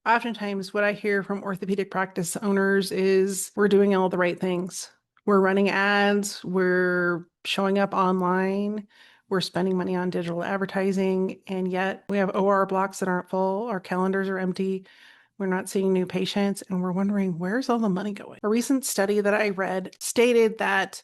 Oftentimes, what I hear from orthopedic practice owners is we're doing all the right things. We're running ads, we're showing up online, we're spending money on digital advertising, and yet we have OR blocks that aren't full, our calendars are empty, we're not seeing new patients, and we're wondering where's all the money going? A recent study that I read stated that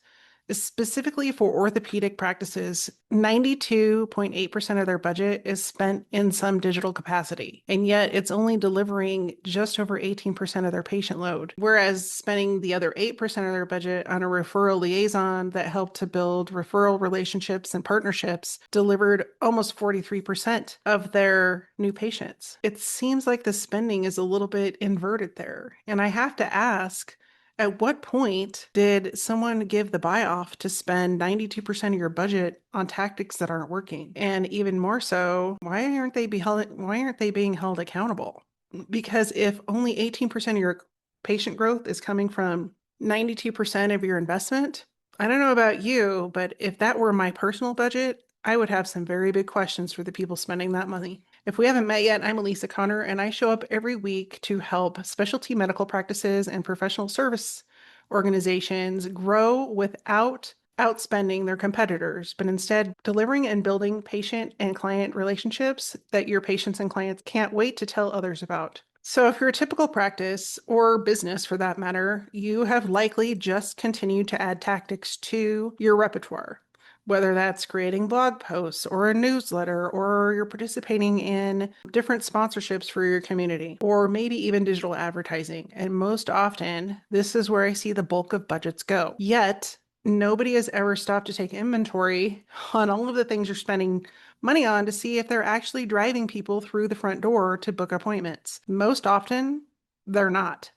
specifically for orthopedic practices, 92.8% of their budget is spent in some digital capacity. And yet it's only delivering just over 18% of their patient load. Whereas spending the other 8% of their budget on a referral liaison that helped to build referral relationships and partnerships delivered almost 43% of their new patients. It seems like the spending is a little bit inverted there. And I have to ask, at what point did someone give the buy off to spend 92% of your budget on tactics that aren't working? And even more so, why aren't they being held accountable? Because if only 18% of your patient growth is coming from 92% of your investment, I don't know about you, but if that were my personal budget, I would have some very big questions for the people spending that money. If we haven't met yet, I'm Alisa Conner, and I show up every week to help specialty medical practices and professional service organizations grow without outspending their competitors, but instead delivering and building patient and client relationships that your patients and clients can't wait to tell others about. So if you're a typical practice or business for that matter, you have likely just continued to add tactics to your repertoire, whether that's creating blog posts or a newsletter, or you're participating in different sponsorships for your community, or maybe even digital advertising. And most often, this is where I see the bulk of budgets go. Yet, nobody has ever stopped to take inventory on all of the things you're spending money on to see if they're actually driving people through the front door to book appointments. Most often, they're not.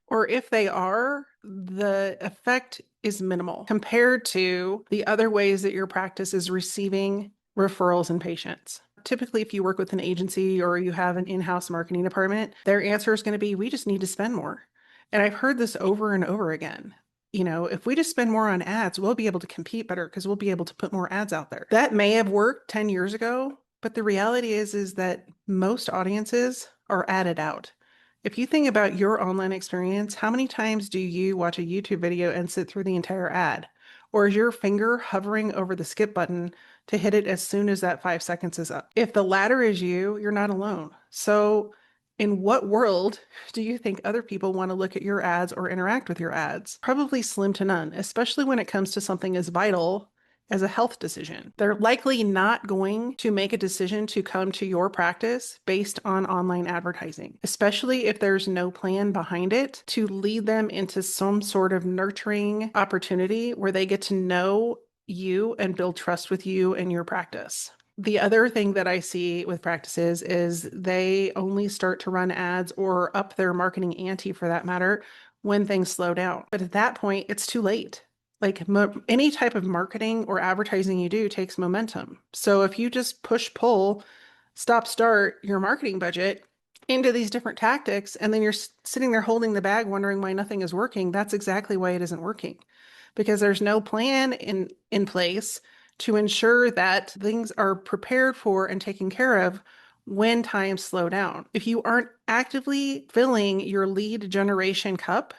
Or if they are, the effect is minimal compared to the other ways that your practice is receiving referrals and patients. Typically, if you work with an agency or you have an in-house marketing department, their answer is going to be, we just need to spend more. And I've heard this over and over again. If we just spend more on ads, we'll be able to compete better because we'll be able to put more ads out there. That may have worked 10 years ago, but the reality is that most audiences are added out. If you think about your online experience, how many times do you watch a YouTube video and sit through the entire ad? Or is your finger hovering over the skip button to hit it as soon as that 5 seconds is up? If the latter is you, you're not alone. So in what world do you think other people want to look at your ads or interact with your ads? Probably slim to none, especially when it comes to something as vital as a health decision. They're likely not going to make a decision to come to your practice based on online advertising, especially if there's no plan behind it to lead them into some sort of nurturing opportunity where they get to know you and build trust with you and your practice. The other thing that I see with practices is they only start to run ads or up their marketing ante for that matter when things slow down. But at that point, it's too late. Like any type of marketing or advertising you do takes momentum. So if you just push pull, stop start your marketing budget into these different tactics, and then you're sitting there holding the bag wondering why nothing is working, that's exactly why it isn't working. Because there's no plan in place to ensure that things are prepared for and taken care of when times slow down. If you aren't actively filling your lead generation cup,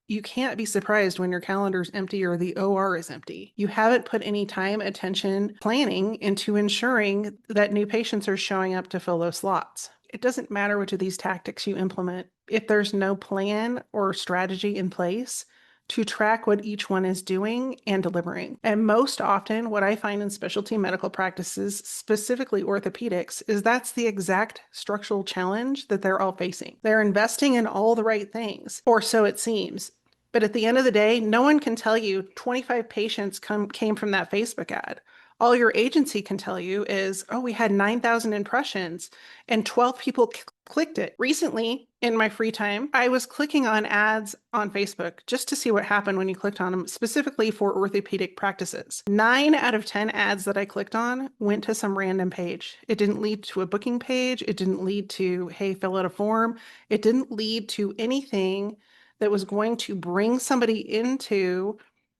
you can't be surprised when your calendar's empty or the OR is empty. You haven't put any time, attention, planning into ensuring that new patients are showing up to fill those slots. It doesn't matter which of these tactics you implement. If there's no plan or strategy in place to track what each one is doing and delivering. And most often, what I find in specialty medical practices, specifically orthopedics, is that's the exact structural challenge that they're all facing. They're investing in all the right things, or so it seems. But at the end of the day, no one can tell you 25 patients came from that Facebook ad. All your agency can tell you is, oh, we had 9,000 impressions and 12 people clicked it. Recently, in my free time, I was clicking on ads on Facebook just to see what happened when you clicked on them, specifically for orthopedic practices. 9 out of 10 ads that I clicked on went to some random page. It didn't lead to a booking page. It didn't lead to, hey, fill out a form. It didn't lead to anything that was going to bring somebody into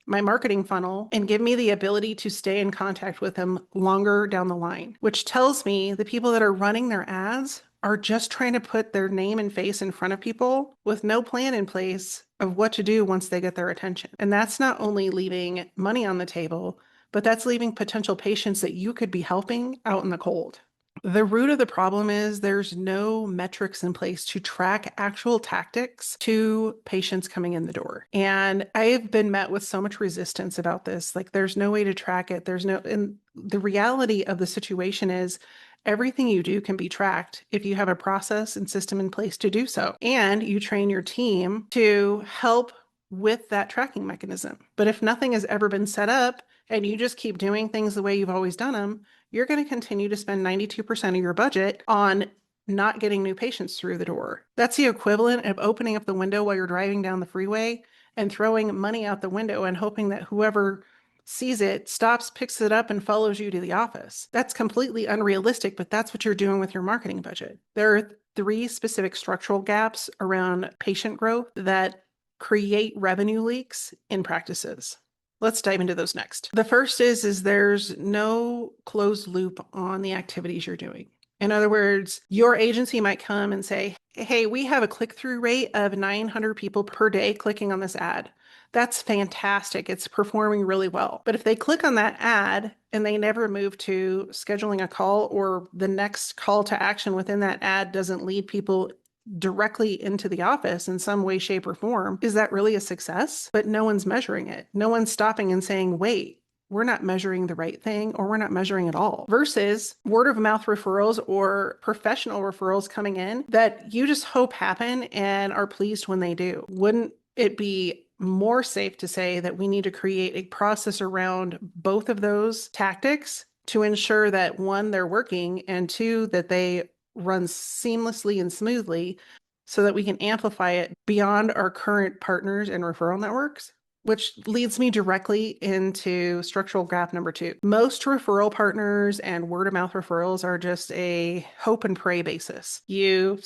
my marketing funnel and give me the ability to stay in contact with them longer down the line, which tells me the people that are running their ads are just trying to put their name and face in front of people with no plan in place of what to do once they get their attention. And that's not only leaving money on the table, but that's leaving potential patients that you could be helping out in the cold. The root of the problem is there's no metrics in place to track actual tactics to patients coming in the door. And I've been met with so much resistance about this. Like, there's no way to track it. And the reality of the situation is everything you do can be tracked if you have a process and system in place to do so. And you train your team to help with that tracking mechanism. But if nothing has ever been set up and you just keep doing things the way you've always done them, you're going to continue to spend 92% of your budget on not getting new patients through the door. That's the equivalent of opening up the window while you're driving down the freeway and throwing money out the window and hoping that whoever sees it, stops, picks it up, and follows you to the office. That's completely unrealistic, but that's what you're doing with your marketing budget. There are 3 specific structural gaps around patient growth that create revenue leaks in practices. Let's dive into those next. The first is there's no closed loop on the activities you're doing. In other words, your agency might come and say, hey, we have a click-through rate of 900 people per day clicking on this ad. That's fantastic. It's performing really well. But if they click on that ad and they never move to scheduling a call, or the next call to action within that ad doesn't lead people directly into the office in some way, shape, or form, is that really a success? But no one's measuring it. No one's stopping and saying, wait, we're not measuring the right thing, or we're not measuring at all. Versus word of mouth referrals or professional referrals coming in that you just hope happen and are pleased when they do. Wouldn't it be more safe to say that we need to create a process around both of those tactics to ensure that, 1, they're working, and 2, that they run seamlessly and smoothly so that we can amplify it beyond our current partners and referral networks? Which leads me directly into structural gap number 2. Most referral partners and word of mouth referrals are just a hope and pray basis. You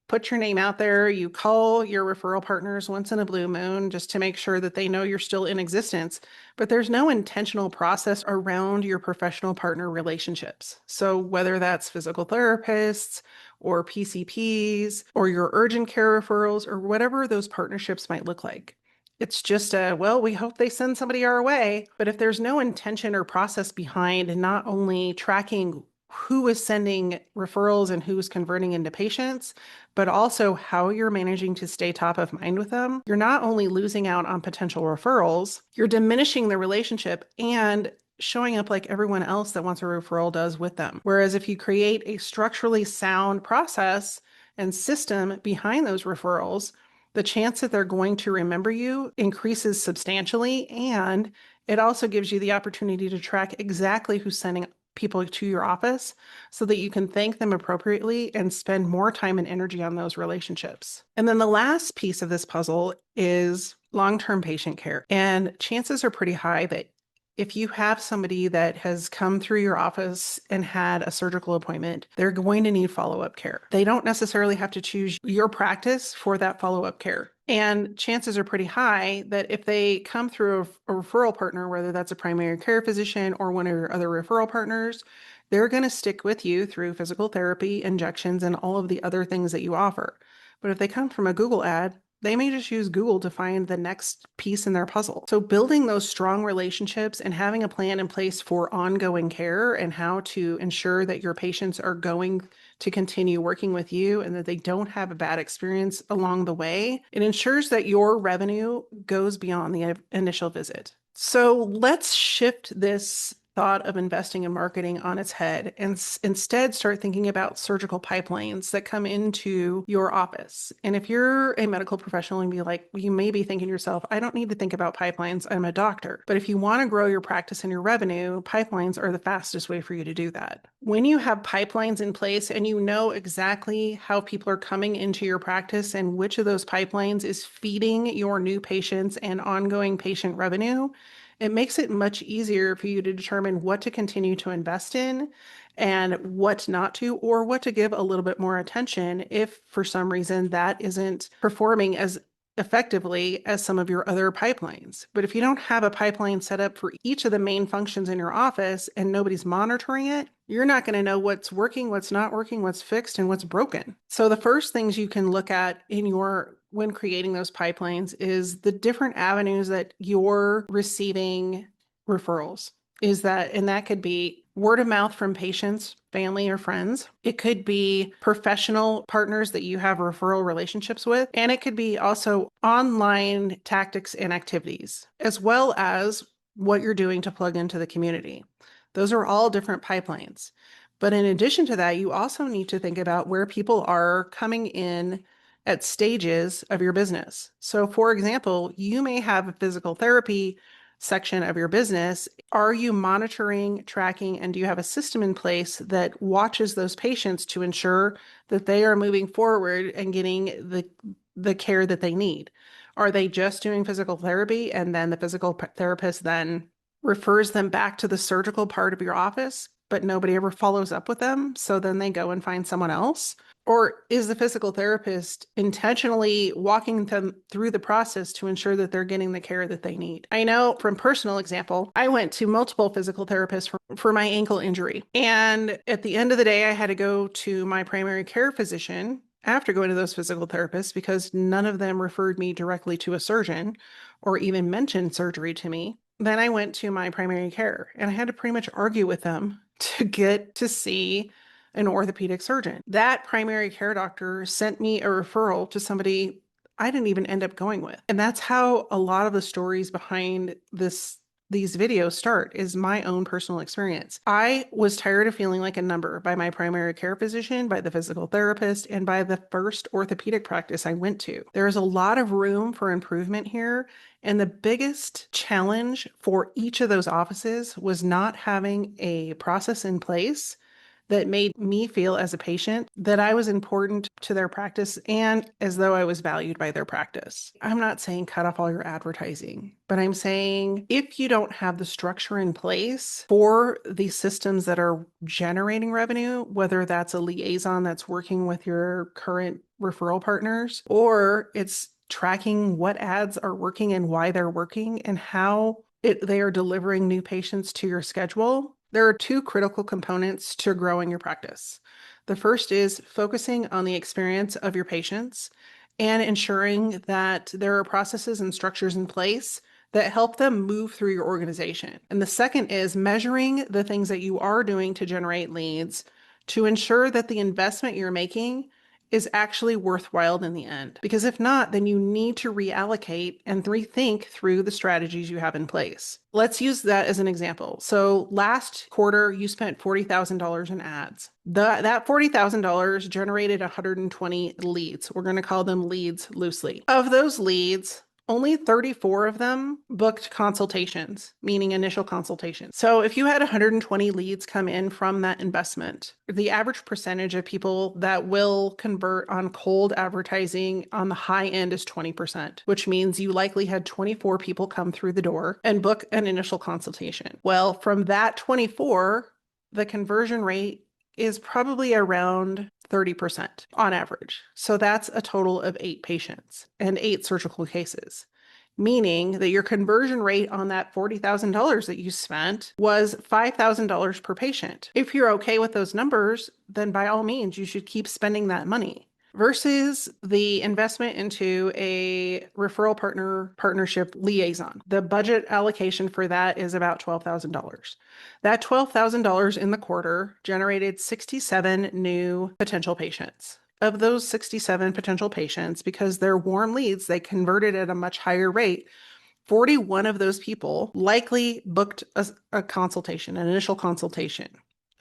put your name out there, you call your referral partners once in a blue moon just to make sure that they know you're still in existence, but there's no intentional process around your professional partner relationships. So whether that's physical therapists or PCPs or your urgent care referrals or whatever those partnerships might look like, it's just well, we hope they send somebody our way. But if there's no intention or process behind not only tracking who is sending referrals and who's converting into patients, but also how you're managing to stay top of mind with them, you're not only losing out on potential referrals, you're diminishing the relationship and showing up like everyone else that wants a referral does with them. Whereas if you create a structurally sound process and system behind those referrals, the chance that they're going to remember you increases substantially, and it also gives you the opportunity to track exactly who's sending people to your office so that you can thank them appropriately and spend more time and energy on those relationships. And then the last piece of this puzzle is long-term patient care. And chances are pretty high that if you have somebody that has come through your office and had a surgical appointment, they're going to need follow-up care. They don't necessarily have to choose your practice for that follow-up care. And chances are pretty high that if they come through a referral partner, whether that's a primary care physician or one of your other referral partners, they're going to stick with you through physical therapy, injections, and all of the other things that you offer. But if they come from a Google ad, they may just use Google to find the next piece in their puzzle. So building those strong relationships and having a plan in place for ongoing care and how to ensure that your patients are going to continue working with you and that they don't have a bad experience along the way, it ensures that your revenue goes beyond the initial visit. So let's shift this thought of investing in marketing on its head and instead start thinking about surgical pipelines that come into your office. And if you're a medical professional and you may be thinking to yourself, I don't need to think about pipelines, I'm a doctor. But if you want to grow your practice and your revenue, pipelines are the fastest way for you to do that. When you have pipelines in place and you know exactly how people are coming into your practice and which of those pipelines is feeding your new patients and ongoing patient revenue, it makes it much easier for you to determine what to continue to invest in and what not to, or what to give a little bit more attention if for some reason that isn't performing as effectively as some of your other pipelines. But if you don't have a pipeline set up for each of the main functions in your office and nobody's monitoring it, you're not going to know what's working, what's not working, what's fixed, and what's broken. So the first things you can look at when creating those pipelines is the different avenues that you're receiving referrals. And that could be word of mouth from patients, family, or friends. It could be professional partners that you have referral relationships with. And it could be also online tactics and activities, as well as what you're doing to plug into the community. Those are all different pipelines. But in addition to that, you also need to think about where people are coming in at stages of your business. So, for example, you may have a physical therapy section of your business. Are you monitoring, tracking, and do you have a system in place that watches those patients to ensure that they are moving forward and getting the care that they need? Are they just doing physical therapy and then the physical therapist then refers them back to the surgical part of your office, but nobody ever follows up with them? So then they go and find someone else? Or is the physical therapist intentionally walking them through the process to ensure that they're getting the care that they need? I know from personal example, I went to multiple physical therapists for my ankle injury. And at the end of the day, I had to go to my primary care physician after going to those physical therapists because none of them referred me directly to a surgeon or even mentioned surgery to me. Then I went to my primary care and I had to pretty much argue with them to get to see an orthopedic surgeon. That primary care doctor sent me a referral to somebody I didn't even end up going with. And that's how a lot of the stories behind these videos start, is my own personal experience. I was tired of feeling like a number by my primary care physician, by the physical therapist, and by the first orthopedic practice I went to. There is a lot of room for improvement here. And the biggest challenge for each of those offices was not having a process in place that made me feel as a patient that I was important to their practice and as though I was valued by their practice. I'm not saying cut off all your advertising, but I'm saying if you don't have the structure in place for the systems that are generating revenue, whether that's a liaison that's working with your current referral partners, or it's tracking what ads are working and why they're working and how they are delivering new patients to your schedule, there are two critical components to growing your practice. The first is focusing on the experience of your patients and ensuring that there are processes and structures in place that help them move through your organization. And the second is measuring the things that you are doing to generate leads to ensure that the investment you're making is actually worthwhile in the end. Because if not, then you need to reallocate and rethink through the strategies you have in place. Let's use that as an example. So last quarter, you spent $40,000 in ads. That $40,000 generated 120 leads. We're going to call them leads loosely. Of those leads, only 34 of them booked consultations, meaning initial consultations. So if you had 120 leads come in from that investment, the average percentage of people that will convert on cold advertising on the high end is 20%, which means you likely had 24 people come through the door and book an initial consultation. Well, from that 24, the conversion rate is probably around 30% on average. So that's a total of 8 patients and 8 surgical cases, meaning that your conversion rate on that $40,000 that you spent was $5,000 per patient. If you're okay with those numbers, then by all means, you should keep spending that money. Versus the investment into a referral partnership liaison. The budget allocation for that is about $12,000. That $12,000 in the quarter generated 67 new potential patients. Of those 67 potential patients, because they're warm leads, they converted at a much higher rate. 41 of those people likely booked a consultation, an initial consultation.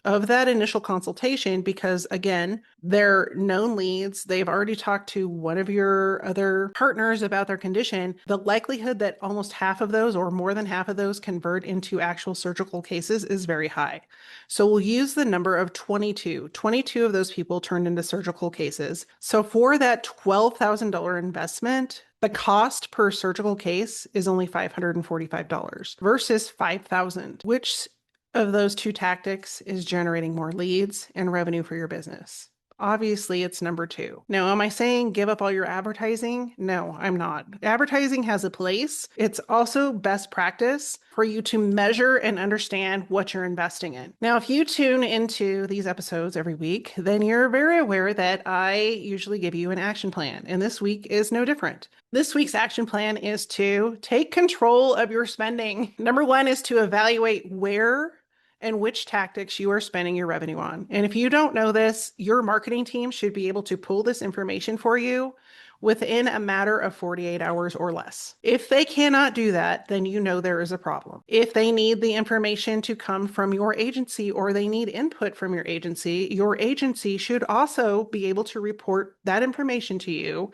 Of that initial consultation, because again, they're known leads, they've already talked to one of your other partners about their condition, the likelihood that almost half of those or more than half of those convert into actual surgical cases is very high. So we'll use the number of 22. 22 of those people turned into surgical cases. So for that $12,000 investment, the cost per surgical case is only $545 versus $5,000, which of those two tactics is generating more leads and revenue for your business? Obviously, it's number two. Now, am I saying give up all your advertising? No, I'm not. Advertising has a place. It's also best practice for you to measure and understand what you're investing in. Now, if you tune into these episodes every week, then you're very aware that I usually give you an action plan, and this week is no different. This week's action plan is to take control of your spending. Number one is to evaluate where and which tactics you are spending your revenue on. And if you don't know this, your marketing team should be able to pull this information for you within a matter of 48 hours or less. If they cannot do that, then you know there is a problem. If they need the information to come from your agency or they need input from your agency should also be able to report that information to you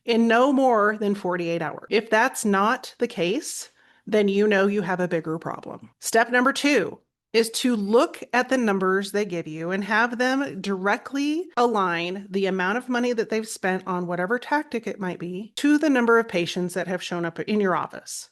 in no more than 48 hours. If that's not the case, then you know you have a bigger problem. Step number two is to look at the numbers they give you and have them directly align the amount of money that they've spent on whatever tactic it might be to the number of patients that have shown up in your office.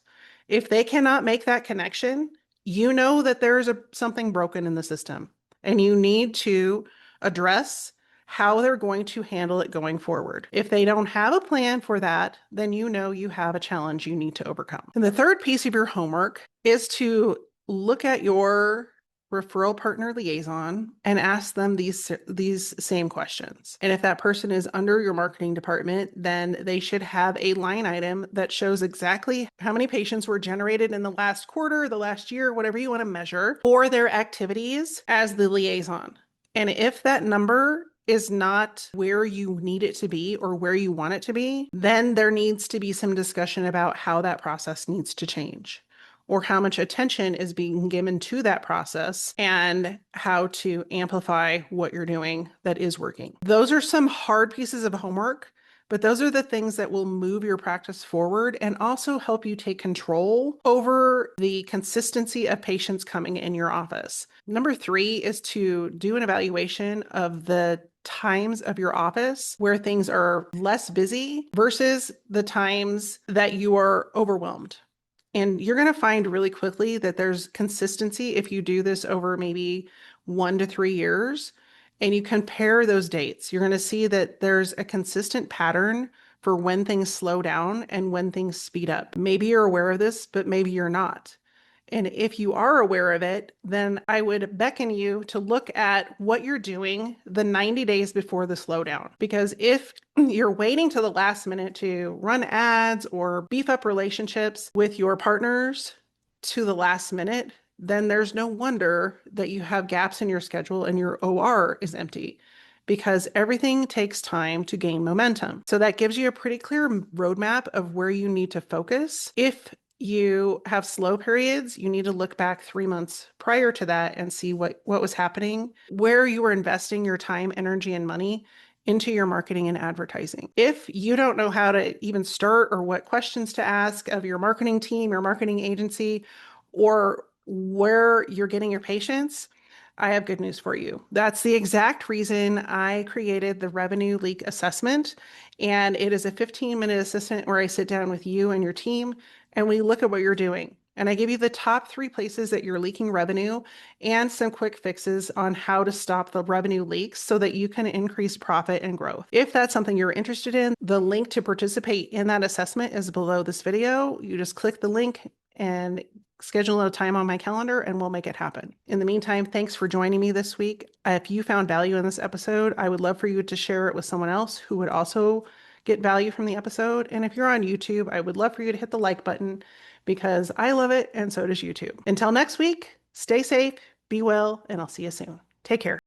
If they cannot make that connection, you know that there is something broken in the system and you need to address how they're going to handle it going forward. If they don't have a plan for that, then you know you have a challenge you need to overcome. And the third piece of your homework is to look at your referral partner liaison and ask them these same questions. And if that person is under your marketing department, then they should have a line item that shows exactly how many patients were generated in the last quarter, the last year, whatever you want to measure for their activities as the liaison. And if that number is not where you need it to be or where you want it to be, then there needs to be some discussion about how that process needs to change, or how much attention is being given to that process and how to amplify what you're doing that is working. Those are some hard pieces of homework, but those are the things that will move your practice forward and also help you take control over the consistency of patients coming in your office. Number three is to do an evaluation of the times of your office where things are less busy versus the times that you are overwhelmed. And you're going to find really quickly that there's consistency if you do this over maybe 1 to 3 years and you compare those dates. You're going to see that there's a consistent pattern for when things slow down and when things speed up. Maybe you're aware of this, but maybe you're not. And if you are aware of it, then I would beckon you to look at what you're doing the 90 days before the slowdown. Because if you're waiting to the last minute to run ads or beef up relationships with your partners to the last minute, then there's no wonder that you have gaps in your schedule and your OR is empty, because everything takes time to gain momentum. So that gives you a pretty clear roadmap of where you need to focus. If you have slow periods, you need to look back 3 months prior to that and see what was happening, where you were investing your time, energy, and money into your marketing and advertising. If you don't know how to even start or what questions to ask of your marketing team, your marketing agency, or where you're getting your patients, I have good news for you. That's the exact reason I created the revenue leak assessment. And it is a 15-minute assessment where I sit down with you and your team and we look at what you're doing. And I give you the top 3 places that you're leaking revenue and some quick fixes on how to stop the revenue leaks so that you can increase profit and growth. If that's something you're interested in, the link to participate in that assessment is below this video. You just click the link and schedule a time on my calendar and we'll make it happen. In the meantime, thanks for joining me this week. If you found value in this episode, I would love for you to share it with someone else who would also get value from the episode. And if you're on YouTube, I would love for you to hit the like button because I love it and so does YouTube. Until next week, stay safe, be well, and I'll see you soon. Take care.